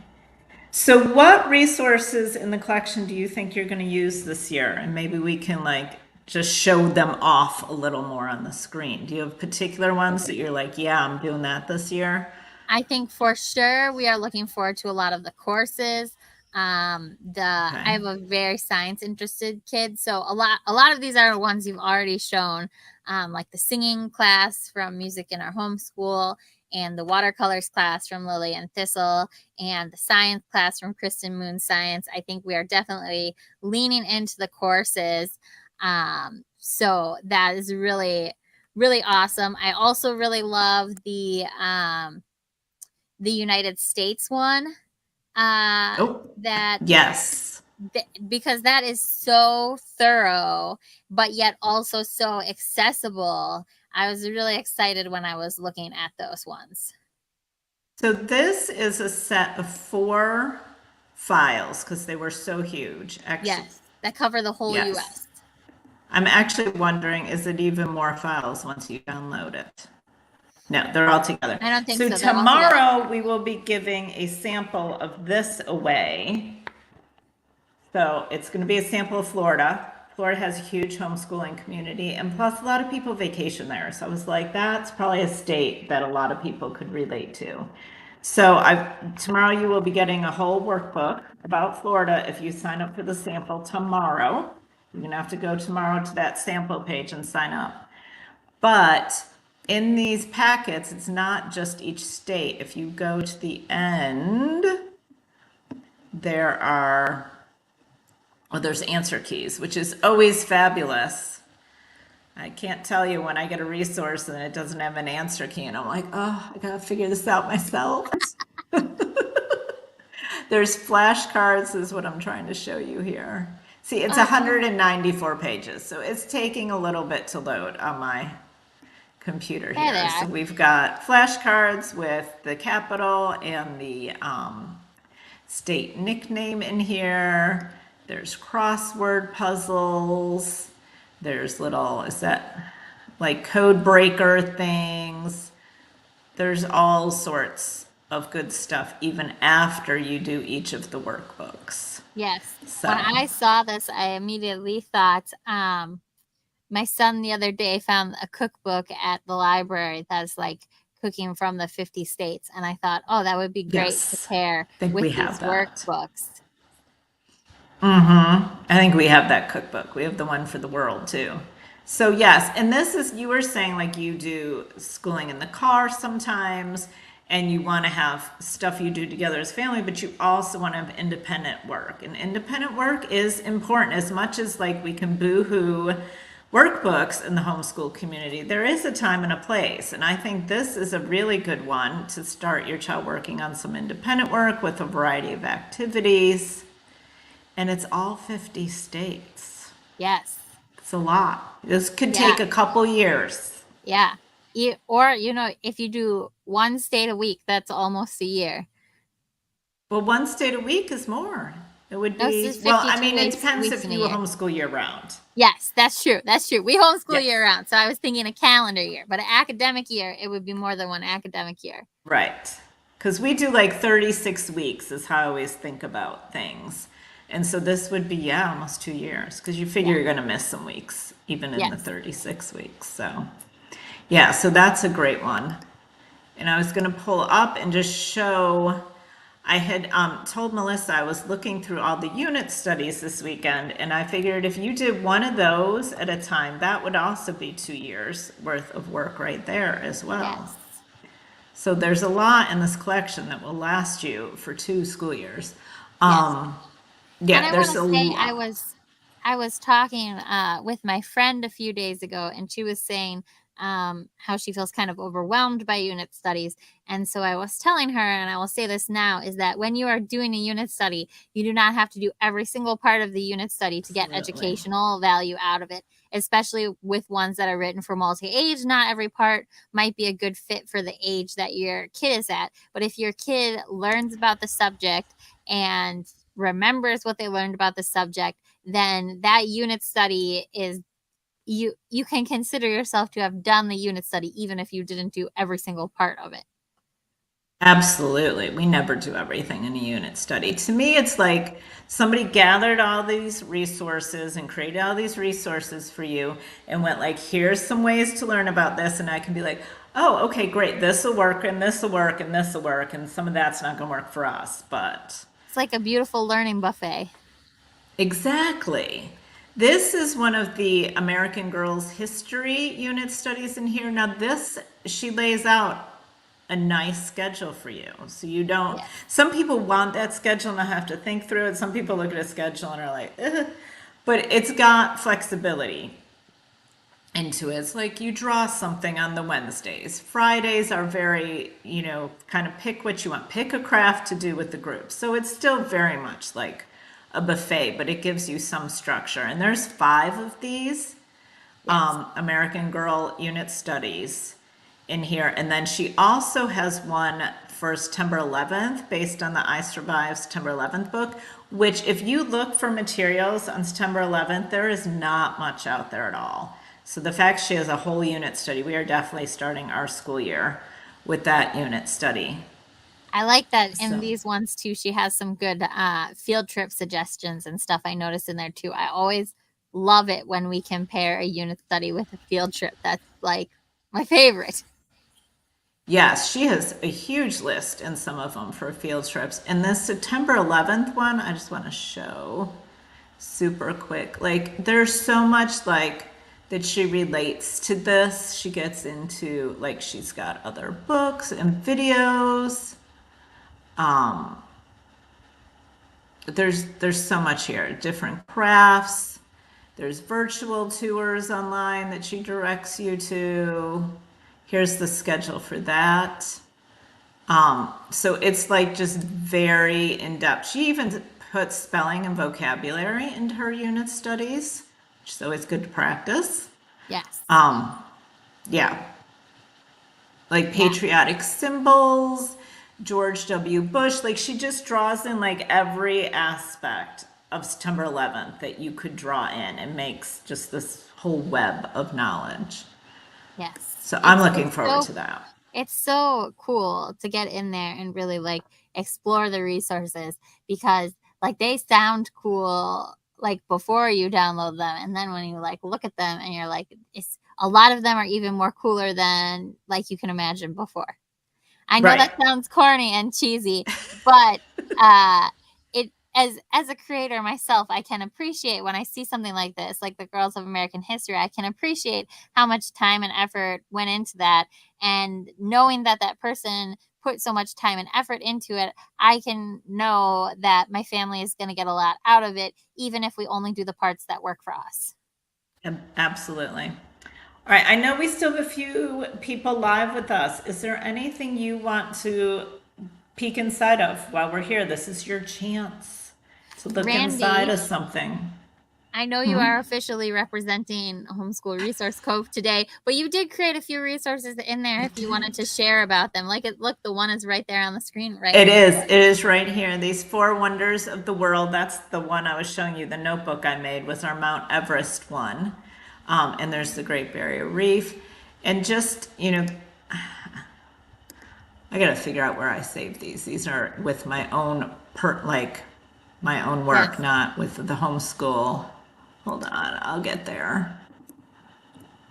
A: So, what resources in the collection do you think you're going to use this year? And maybe we can like just show them off a little more on the screen. Do you have particular ones that you're like, yeah, I'm doing that this year?
B: I think for sure we are looking forward to a lot of the courses. I
A: Okay.
B: have a very science interested kid, so a lot of these are ones you've already shown, like the singing class from music in our homeschool, and the watercolors class from Lily and Thistle, and the science class from Kristen Moon Science. I think we are definitely leaning into the courses. So that is really really awesome. I also really love the United States one.
A: Oh,
B: That
A: yes.
B: because that is so thorough, but yet also so accessible. I was really excited when I was looking at those ones.
A: So this is a set of 4 files because they were so huge. Actually,
B: Yes, that cover the whole
A: yes.
B: U.S.
A: I'm actually wondering, is it even more files once you download it? No, they're all together.
B: I don't think
A: So
B: so. They're all together.
A: tomorrow we will be giving a sample of this away. So it's going to be a sample of Florida. Florida has a huge homeschooling community, and plus a lot of people vacation there. So I was like, that's probably a state that a lot of people could relate to. So tomorrow you will be getting a whole workbook about Florida if you sign up for the sample tomorrow. You're gonna have to go tomorrow to that sample page and sign up. But in these packets, it's not just each state. If you go to the end, there are there's answer keys, which is always fabulous. I can't tell you when I get a resource and it doesn't have an answer key, and I'm like, oh, I gotta figure this out myself. There's flashcards, is what I'm trying to show you here. See, it's
B: Oh, cool.
A: 194 pages, so it's taking a little bit to load on my computer
B: There they
A: here. So
B: are.
A: we've got flashcards with the capital and the state nickname in here. There's crossword puzzles. There's little, is that like code breaker things? There's all sorts of good stuff even after you do each of the workbooks.
B: Yes. When
A: So,
B: I saw this, I immediately thought, my son the other day found a cookbook at the library that's like cooking from the 50 states. And I thought, oh, that would be great to
A: Yes,
B: pair
A: I think
B: with
A: we have
B: these
A: that.
B: workbooks.
A: I think we have that cookbook. We have the one for the world too. So yes, and this is, you were saying like you do schooling in the car sometimes and you want to have stuff you do together as family, but you also want to have independent work. And independent work is important as much as like we can boo-hoo workbooks in the homeschool community. There is a time and a place, and I think this is a really good one to start your child working on some independent work with a variety of activities. And it's all 50 states.
B: Yes.
A: It's a lot. This could
B: Yeah.
A: take a couple years.
B: Yeah. Or, if you do one state a week, that's almost a year.
A: Well, one state a week is more. It would
B: No, this is
A: be, well, I
B: 52
A: mean, it
B: weeks,
A: depends
B: weeks
A: if
B: in a
A: you
B: year.
A: homeschool year round.
B: Yes, that's true. That's true. We homeschool
A: Yes.
B: year round. So I was thinking a calendar year, but an academic year, it would be more than one academic year.
A: Right. Because we do like 36 weeks, is how I always think about things. And so this would be, yeah, almost 2 years. Because you figure
B: Yeah.
A: you're going to miss some weeks, even in the
B: Yes.
A: 36 weeks. So, yeah, so that's a great one. And I was going to pull up and just show. I had told Melissa I was looking through all the unit studies this weekend, and I figured if you did one of those at a time, that would also be 2 years worth of work right there as well.
B: Yes.
A: So there's a lot in this collection that will last you for 2 school years.
B: Yes. And
A: Yeah,
B: I want
A: there's
B: to
A: a
B: say
A: lot.
B: I was talking with my friend a few days ago, and she was saying how she feels kind of overwhelmed by unit studies. And so I was telling her, and I will say this now, is that when you are doing a unit study, you do not have to do every single part of the unit study to get
A: Absolutely.
B: educational value out of it, especially with ones that are written for multi-age. Not every part might be a good fit for the age that your kid is at. But if your kid learns about the subject and remembers what they learned about the subject, then that unit study is you can consider yourself to have done the unit study even if you didn't do every single part of it.
A: Absolutely. We never do everything in a unit study. To me, it's like somebody gathered all these resources and created all these resources for you and went like, here's some ways to learn about this. And I can be like, oh, okay, great. This will work and this will work and this will work. And some of that's not going to work for us, but
B: It's like a beautiful learning buffet.
A: exactly. This is one of the American Girls History unit studies in here. Now, this, she lays out a nice schedule for you. So you don't,
B: Yes.
A: some people want that schedule and I have to think through it. Some people look at a schedule and are like, ugh. But it's got flexibility into it. It's like you draw something on the Wednesdays. Fridays are very, kind of pick what you want. Pick a craft to do with the group. So it's still very much like a buffet, but it gives you some structure. And there's 5 of these
B: Yes.
A: American Girl unit studies in here. And then she also has one for September 11th based on the I Survive September 11th book, which if you look for materials on September 11th, there is not much out there at all. So the fact she has a whole unit study, we are definitely starting our school year with that unit study.
B: I like that in
A: So
B: these ones too. She has some good field trip suggestions and stuff I noticed in there too. I always love it when we compare a unit study with a field trip. That's like my favorite.
A: yes, she has a huge list in some of them for field trips. And this September 11th one, I just want to show super quick. Like, there's so much like that she relates to this. She gets into like she's got other books and videos. Um, there's so much here. Different crafts. There's virtual tours online that she directs you to. Here's the schedule for that. So it's like just very in depth. She even puts spelling and vocabulary into her unit studies, which is always good to practice.
B: Yes.
A: Yeah, like
B: Yeah.
A: patriotic symbols, George W. Bush. Like she just draws in like every aspect of September 11th that you could draw in and makes just this whole web of knowledge.
B: Yes.
A: So I'm
B: It's
A: looking
B: it's
A: forward
B: so
A: to that.
B: it's so cool to get in there and really like explore the resources because like they sound cool like before you download them and then when you like look at them and you're like it's a lot of them are even more cooler than like you can imagine before. I know
A: Right.
B: that sounds corny and cheesy, but uh, it as a creator myself, I can appreciate when I see something like this, like the Girls of American History. I can appreciate how much time and effort went into that, and knowing that that person put so much time and effort into it, I can know that my family is going to get a lot out of it, even if we only do the parts that work for us.
A: Absolutely. All right, I know we still have a few people live with us. Is there anything you want to peek inside of while we're here? This is your chance to look inside
B: Randy,
A: of something.
B: I know you are officially representing Homeschool Resource Cove today, but you did create a few resources in there
A: I
B: if you wanted
A: did.
B: to share about them. Like, look, the one is right there on the screen right
A: It
B: now.
A: is. It is right here. These four wonders of the world. That's the one I was showing you. The notebook I made was our Mount Everest one. And there's the Great Barrier Reef. And just, I gotta figure out where I save these. These are with my own my own work,
B: Yes.
A: not with the homeschool. Hold on, I'll get there.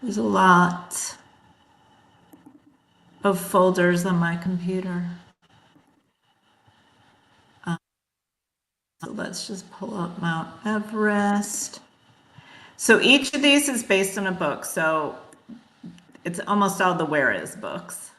A: There's a lot of folders on my computer. So let's just pull up Mount Everest. So each of these is based on a book. So it's almost all the Where Is books.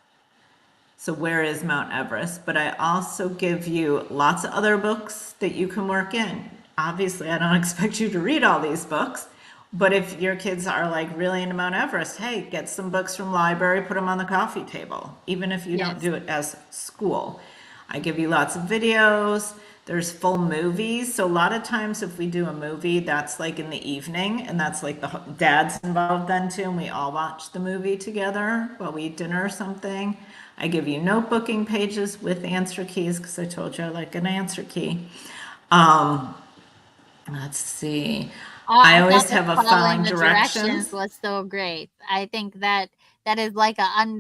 A: So where is Mount Everest? But I also give you lots of other books that you can work in. Obviously, I don't expect you to read all these books, but if your kids are like really into Mount Everest, hey, get some books from library, put them on the coffee table, even if you don't
B: Yes.
A: do it as school. I give you lots of videos. There's full movies. So a lot of times if we do a movie, that's like in the evening and that's like the dad's involved then too. And we all watch the movie together while we eat dinner or something. I give you notebooking pages with answer keys because I told you I like an answer key. Um, let's see. I
B: I thought
A: always
B: that
A: have a
B: following
A: following
B: the directions
A: directions.
B: was so great. I think that that is like an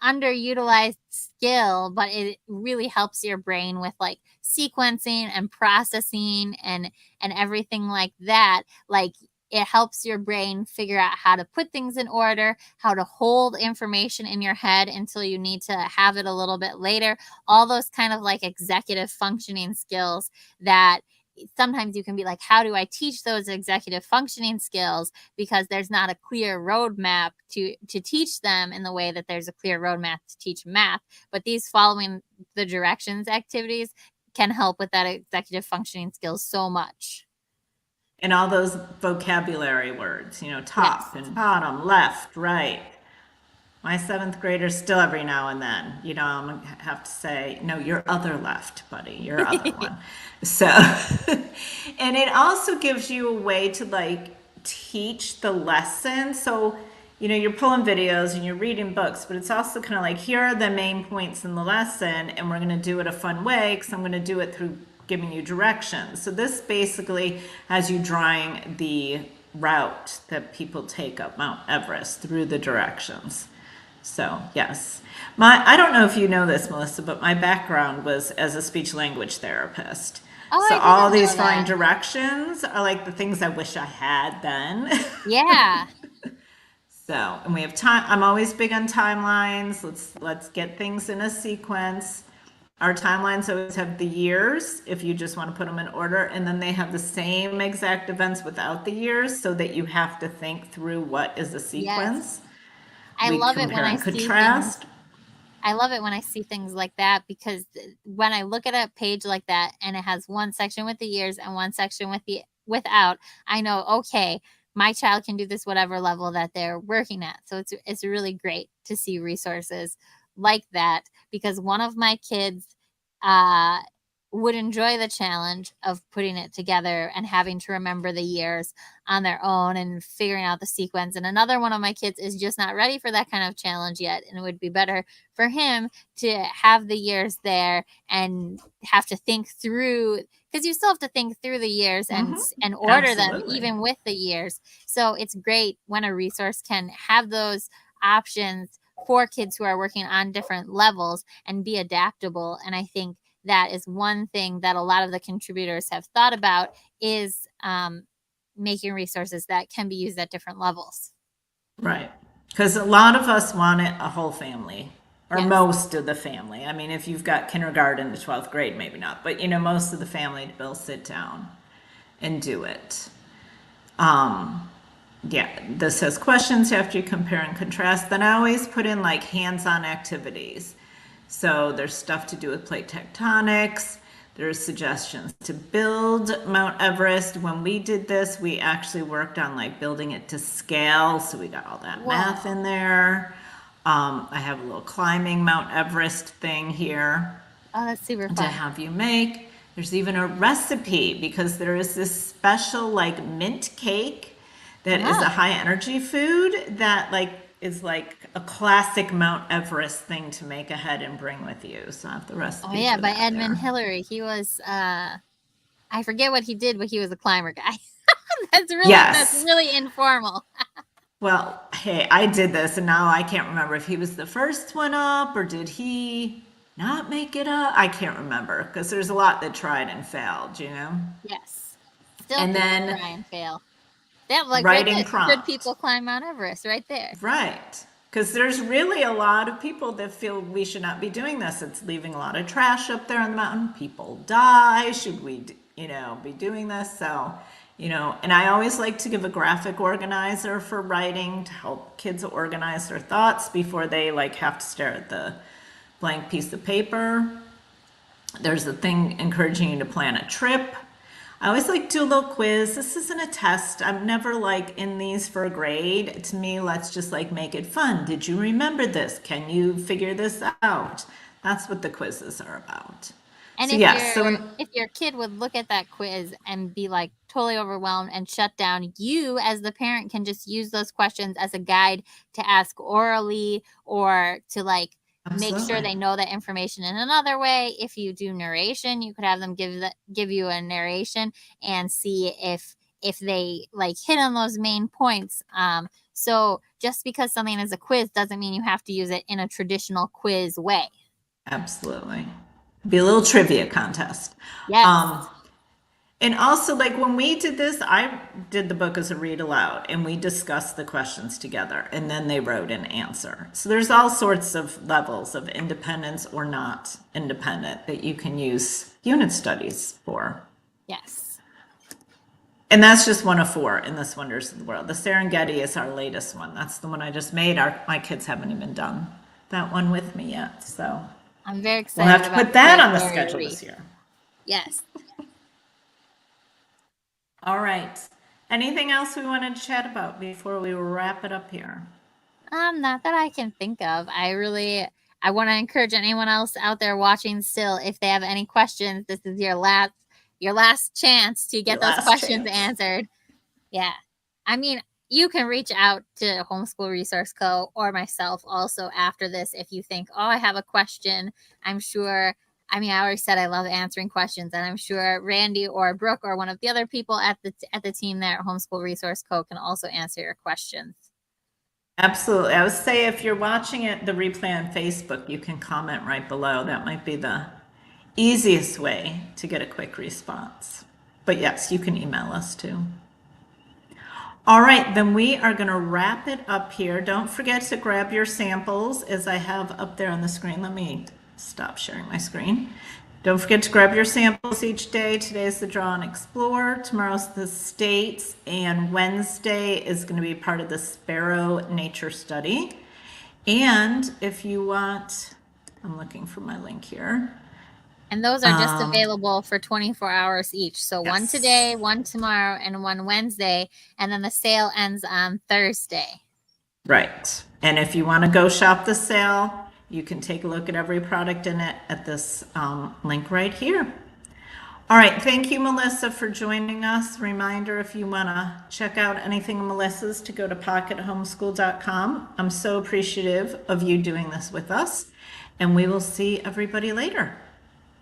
B: underutilized skill, but it really helps your brain with like sequencing and processing and everything like that. Like, it helps your brain figure out how to put things in order, how to hold information in your head until you need to have it a little bit later. All those kind of like executive functioning skills that sometimes you can be like, how do I teach those executive functioning skills, because there's not a clear roadmap to teach them in the way that there's a clear roadmap to teach math. But these following the directions activities can help with that executive functioning skills so much.
A: And all those vocabulary words,
B: Yes.
A: top and bottom, left, right. My seventh graders still every now and then, I'm gonna have to say, no, your other left, buddy, your other one. So, and it also gives you a way to like teach the lesson. So, you're pulling videos and you're reading books, but it's also kind of like, here are the main points in the lesson, and we're going to do it a fun way because I'm going to do it through giving you directions. So, this basically has you drawing the route that people take up Mount Everest through the directions. So, yes. I don't know if you know this, Melissa, but my background was as a speech language therapist.
B: Oh,
A: So
B: I
A: all
B: didn't
A: these
B: know
A: flying
B: that.
A: directions are like the things I wish I had then.
B: Yeah.
A: So, and we have time. I'm always big on timelines. Let's get things in a sequence. Our timelines always have the years if you just want to put them in order, and then they have the same exact events without the years so that you have to think through what is a
B: Yes.
A: sequence.
B: I
A: We
B: love it when
A: compare
B: I
A: and
B: see things
A: contrast.
B: I love it when I see things like that, because when I look at a page like that and it has one section with the years and one section with the without, I know, okay, my child can do this whatever level that they're working at. So it's really great to see resources like that, because one of my kids uh would enjoy the challenge of putting it together and having to remember the years on their own and figuring out the sequence. And another one of my kids is just not ready for that kind of challenge yet, and it would be better for him to have the years there and have to think through, because you still have to think through the years
A: Hmm.
B: and order them
A: Absolutely.
B: even with the years. So it's great when a resource can have those options for kids who are working on different levels and be adaptable. And I think that is one thing that a lot of the contributors have thought about, is making resources that can be used at different levels.
A: Right. Because a lot of us want it a whole family, or
B: Yes.
A: most of the family. I mean, if you've got kindergarten to 12th grade, maybe not, but most of the family will sit down and do it. Um, yeah, this says questions after you compare and contrast. Then I always put in like hands-on activities. So there's stuff to do with plate tectonics. There's suggestions to build Mount Everest. When we did this, we actually worked on like building it to scale. So we got all that math
B: Whoa.
A: in there. I have a little climbing Mount Everest thing here
B: Oh, that's super
A: to
B: fun.
A: have you make. There's even a recipe because there is this special like mint cake that is a
B: Oh.
A: high energy food that like is like a classic Mount Everest thing to make ahead and bring with you. So I have the
B: Oh
A: recipe
B: yeah,
A: for
B: by
A: that
B: Edmund
A: there.
B: Hillary. He was I forget what he did, but he was a climber guy. That's
A: Yes.
B: really informal.
A: Well, hey, I did this and now I can't remember if he was the first one up or did he not make it up? I can't remember because there's a lot that tried and failed.
B: Yes. Still
A: And
B: people
A: then
B: try and fail. That like right
A: writing
B: there. Should
A: prompt.
B: people climb Mount Everest right there?
A: Right. Because there's really a lot of people that feel we should not be doing this. It's leaving a lot of trash up there on the mountain. People die. Should we be doing this? So, and I always like to give a graphic organizer for writing to help kids organize their thoughts before they like have to stare at the blank piece of paper. There's a thing encouraging you to plan a trip. I always like to do a little quiz. This isn't a test. I'm never like in these for a grade. To me, let's just like make it fun. Did you remember this? Can you figure this out? That's what the quizzes are about.
B: And
A: So yes, so
B: if your kid would look at that quiz and be like totally overwhelmed and shut down, you as the parent can just use those questions as a guide to ask orally or to like make sure
A: absolutely,
B: they know that information in another way. If you do narration, you could have them give you a narration and see if they like hit on those main points. So just because something is a quiz doesn't mean you have to use it in a traditional quiz way.
A: absolutely. Be a little trivia contest.
B: Yes.
A: Um, And also, like when we did this, I did the book as a read aloud and we discussed the questions together and then they wrote an answer. So there's all sorts of levels of independence or not independent that you can use unit studies for.
B: Yes.
A: And that's just one of four in this Wonders of the World. The Serengeti is our latest one. That's the one I just made. My kids haven't even done that one with me yet. So
B: I'm very
A: we'll have
B: excited
A: to
B: about
A: put
B: the
A: that
B: Great
A: on the
B: Barrier
A: schedule
B: Reef.
A: this year.
B: Yes.
A: All right. Anything else we wanted to chat about before we wrap it up here?
B: Not that I can think of. I want to encourage anyone else out there watching still, if they have any questions, this is your last chance to
A: Your
B: get those
A: last
B: questions
A: chance.
B: answered. Yeah. I mean, you can reach out to Homeschool Resource Co. or myself also after this if you think, oh, I have a question. I'm sure. I mean, I already said I love answering questions, and I'm sure Randy or Brooke or one of the other people at the team there at Homeschool Resource Co. can also answer your questions.
A: Absolutely. I would say if you're watching it, the replay on Facebook, you can comment right below. That might be the easiest way to get a quick response. But yes, you can email us too. All right, then we are going to wrap it up here. Don't forget to grab your samples as I have up there on the screen. Let me stop sharing my screen. Don't forget to grab your samples each day. Today's the Draw and Explore. Tomorrow's the States, and Wednesday is going to be part of the Sparrow Nature Study. And if you want, I'm looking for my link here.
B: And those are just available for 24 hours each. So one
A: Yes,
B: today, one tomorrow, and one Wednesday. And then the sale ends on Thursday.
A: right. And if you want to go shop the sale, you can take a look at every product in it at this link right here. All right, thank you, Melissa, for joining us. Reminder, if you want to check out anything of Melissa's, to go to pockethomeschool.com. I'm so appreciative of you doing this with us, and we will see everybody later.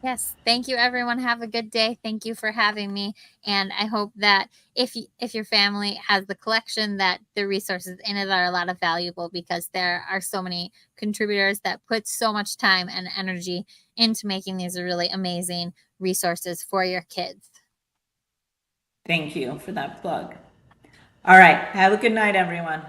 B: Yes. Thank you, everyone. Have a good day. Thank you for having me. And I hope that if your family has the collection, that the resources in it are a lot of valuable, because there are so many contributors that put so much time and energy into making these really amazing resources for your kids.
A: Thank you for that plug. All right, have a good night, everyone.